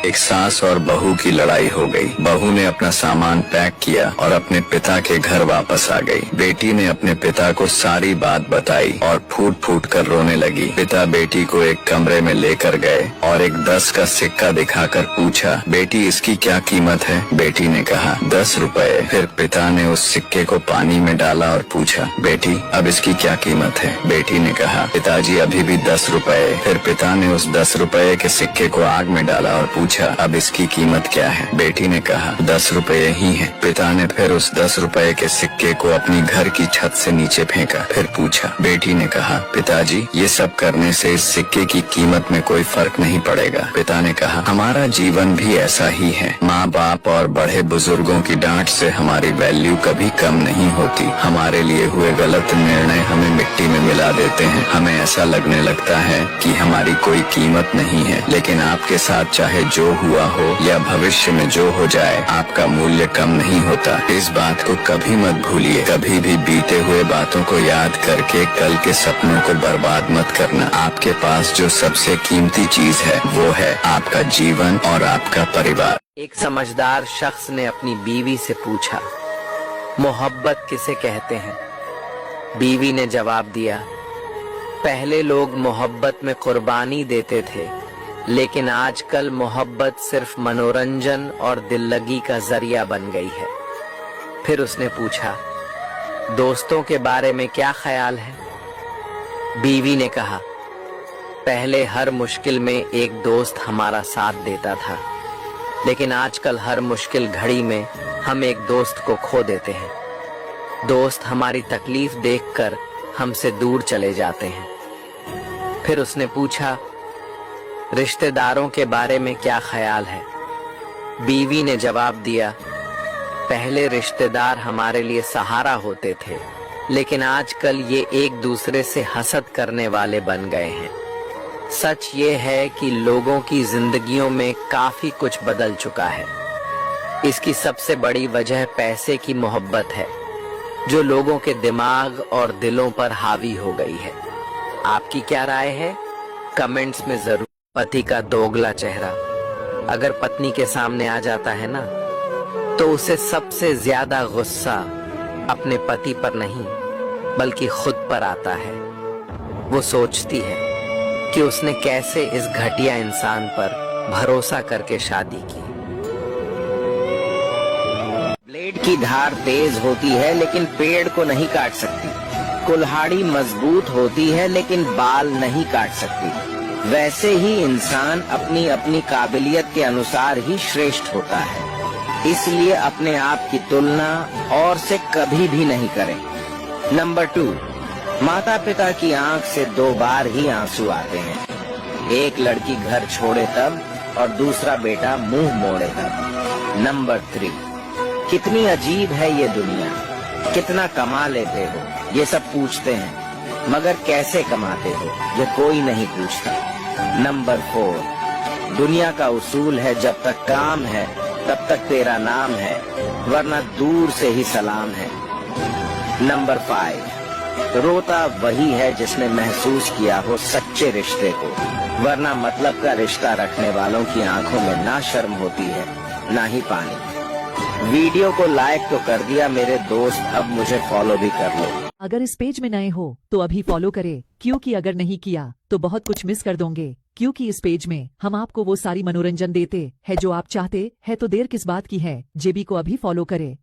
एक सास और बहू की लड़ाई हो गई। बहू ने अपना सामान पैक किया और अपने पिता के घर वापस आ गई। बेटी ने अपने पिता को सारी बात बताई और फूट फूट कर रोने लगी। पिता बेटी को एक कमरे में लेकर गए और एक 10 का सिक्का दिखाकर पूछा, बेटी इसकी क्या कीमत है? बेटी ने कहा 10 रुपए। फिर पिता ने उस सिक्के को पानी में डाला और पूछा, बेटी अब इसकी क्या कीमत है? बेटी ने कहा, पिताजी अभी भी 10 रुपए। फिर पिता ने उस 10 रुपए के सिक्के को आग में डाला और पूछा, अब इसकी कीमत क्या है? बेटी ने कहा 10 रुपए ही है। पिता ने फिर उस 10 रुपए के सिक्के को अपनी घर की छत से नीचे फेंका। फिर पूछा, बेटी ने कहा, पिताजी ये सब करने से इस सिक्के की कीमत में कोई फर्क नहीं पड़ेगा। पिता ने कहा, हमारा जीवन भी ऐसा ही है। माँ बाप और बड़े बुजुर्गों की डांट से हमारी वैल्यू कभी कम नहीं होती। हमारे लिए हुए गलत निर्णय हमें मिट्टी में मिला देते हैं। हमें ऐसा लगने लगता है कि हमारी कोई कीमत नहीं है, लेकिन आपके साथ चाहे जो हुआ हो या भविष्य में जो हो जाए, आपका मूल्य कम नहीं होता। इस बात को कभी मत भूलिए। कभी भी बीते हुए बातों को याद करके कल के सपनों को बर्बाद मत करना। आपके पास जो सबसे कीमती चीज है वो है आपका जीवन और आपका परिवार। एक समझदार शख्स ने अपनी बीवी से पूछा, मोहब्बत किसे कहते हैं? बीवी ने जवाब दिया, पहले लोग मोहब्बत में कुर्बानी देते थे, लेकिन आजकल मोहब्बत सिर्फ मनोरंजन और दिल्लगी का जरिया बन गई है। फिर उसने पूछा, दोस्तों के बारे में क्या ख्याल है? बीवी ने कहा, पहले हर मुश्किल में एक दोस्त हमारा साथ देता था, लेकिन आजकल हर मुश्किल घड़ी में हम एक दोस्त को खो देते हैं। दोस्त हमारी तकलीफ देखकर हमसे दूर चले जाते हैं। फिर उसने पूछा, रिश्तेदारों के बारे में क्या ख्याल है? बीवी ने जवाब दिया, पहले रिश्तेदार हमारे लिए सहारा होते थे, लेकिन आजकल ये एक दूसरे से हसद करने वाले बन गए हैं। सच ये है कि लोगों की जिंदगियों में काफी कुछ बदल चुका है। इसकी सबसे बड़ी वजह पैसे की मोहब्बत है, जो लोगों के दिमाग और दिलों पर हावी हो गई है। आपकी क्या राय है? कमेंट्स में जरूर। पति का दोगला चेहरा अगर पत्नी के सामने आ जाता है ना, तो उसे सबसे ज्यादा गुस्सा अपने पति पर नहीं बल्कि खुद पर आता है। वो सोचती है कि उसने कैसे इस घटिया इंसान पर भरोसा करके शादी की। ब्लेड की धार तेज होती है लेकिन पेड़ को नहीं काट सकती। कुल्हाड़ी मजबूत होती है लेकिन बाल नहीं काट सकती। वैसे ही इंसान अपनी अपनी काबिलियत के अनुसार ही श्रेष्ठ होता है। इसलिए अपने आप की तुलना और से कभी भी नहीं करें। नंबर 2, माता पिता की आंख से 2 बार ही आंसू आते हैं। एक लड़की घर छोड़े तब और दूसरा बेटा मुंह मोड़े तब। नंबर 3, कितनी अजीब है ये दुनिया, कितना कमा लेते हो ये सब पूछते हैं, मगर कैसे कमाते हो ये कोई नहीं पूछता। नंबर 4, दुनिया का उसूल है जब तक काम है तब तक तेरा नाम है, वरना दूर से ही सलाम है। नंबर 5, रोता वही है जिसने महसूस किया हो सच्चे रिश्ते को, वरना मतलब का रिश्ता रखने वालों की आंखों में ना शर्म होती है ना ही पानी। वीडियो को लाइक तो कर दिया मेरे दोस्त, अब मुझे फॉलो भी कर लो। अगर इस पेज में नए हो तो अभी फॉलो करें, क्योंकि अगर नहीं किया तो बहुत कुछ मिस कर दोगे। क्योंकि इस पेज में हम आपको वो सारी मनोरंजन देते हैं जो आप चाहते हैं, तो देर किस बात की है? जेबी को अभी फॉलो करें।